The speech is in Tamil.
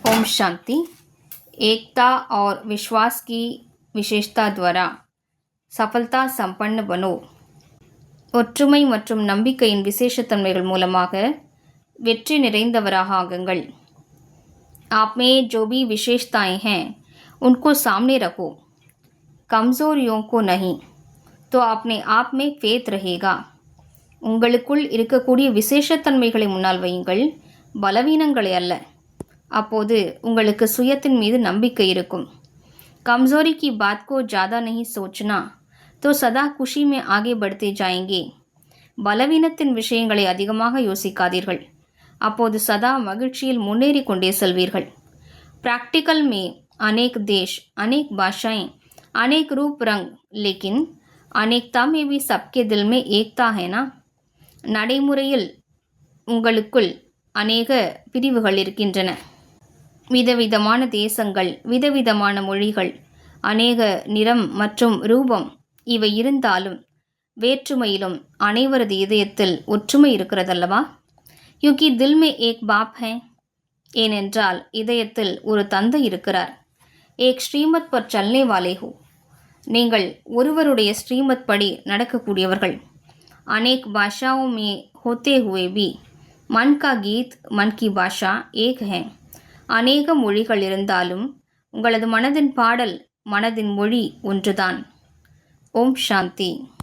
ओम शांति। एकता और विश्वास की विशेषता द्वारा सफलता संपन्न बनो। ஒற்றுமை மற்றும் நம்பிக்கையின் விசேஷத்தன்மைகள் மூலமாக வெற்றி நிறைந்தவராக ஆகுங்கள். आप में जो भी विशेषताएं हैं उनको सामने रखो, कमजोरियों को नहीं, तो अपने आप में फेथ रहेगा. உங்களுக்குள் இருக்கக்கூடிய விசேஷத்தன்மைகளை முன்னால் வையுங்கள், பலவீனங்களை அல்ல. அப்போது உங்களுக்கு சுயத்தின் மீது நம்பிக்கை இருக்கும். कमजोरी की बात को ज़्यादा नहीं सोचना तो सदा खुशी में आगे बढ़ते जाएंगे. பலவீனத்தின் விஷயங்களை அதிகமாக யோசிக்காதீர்கள், அப்போது சதா மகிழ்ச்சியில் முன்னேறி கொண்டே செல்வீர்கள். प्रैक्टिकल में अनेक देश, अनेक भाषाएं, अनेक रूप रंग, लेकिन अनेकता में भी सबके दिल में एकता है ना. நடைமுறையில் உங்களுக்குள் அநேக பிரிவுகள் இருக்கின்றன. விதவிதமான தேசங்கள், விதவிதமான மொழிகள், அநேக நிறம் மற்றும் ரூபம், இவை இருந்தாலும் வேற்றுமையிலும் அனைவரது இதயத்தில் ஒற்றுமை இருக்கிறதல்லவா? क्योंकि दिल में एक बाप है, ஏனென்றால் இதயத்தில் ஒரு தந்தை இருக்கிறார். एक श्रीमत पर चलने वाले हो, நீங்கள் ஒருவருடைய ஸ்ரீமத் படி நடக்கக்கூடியவர்கள். अनेक भाषाओं में होते हुए भी मन का गीत, मन की भाषा एक है. அநேக மொழிகள் இருந்தாலும் உங்களது மனதின் பாடல், மனதின் மொழி ஒன்றுதான். ஓம் சாந்தி.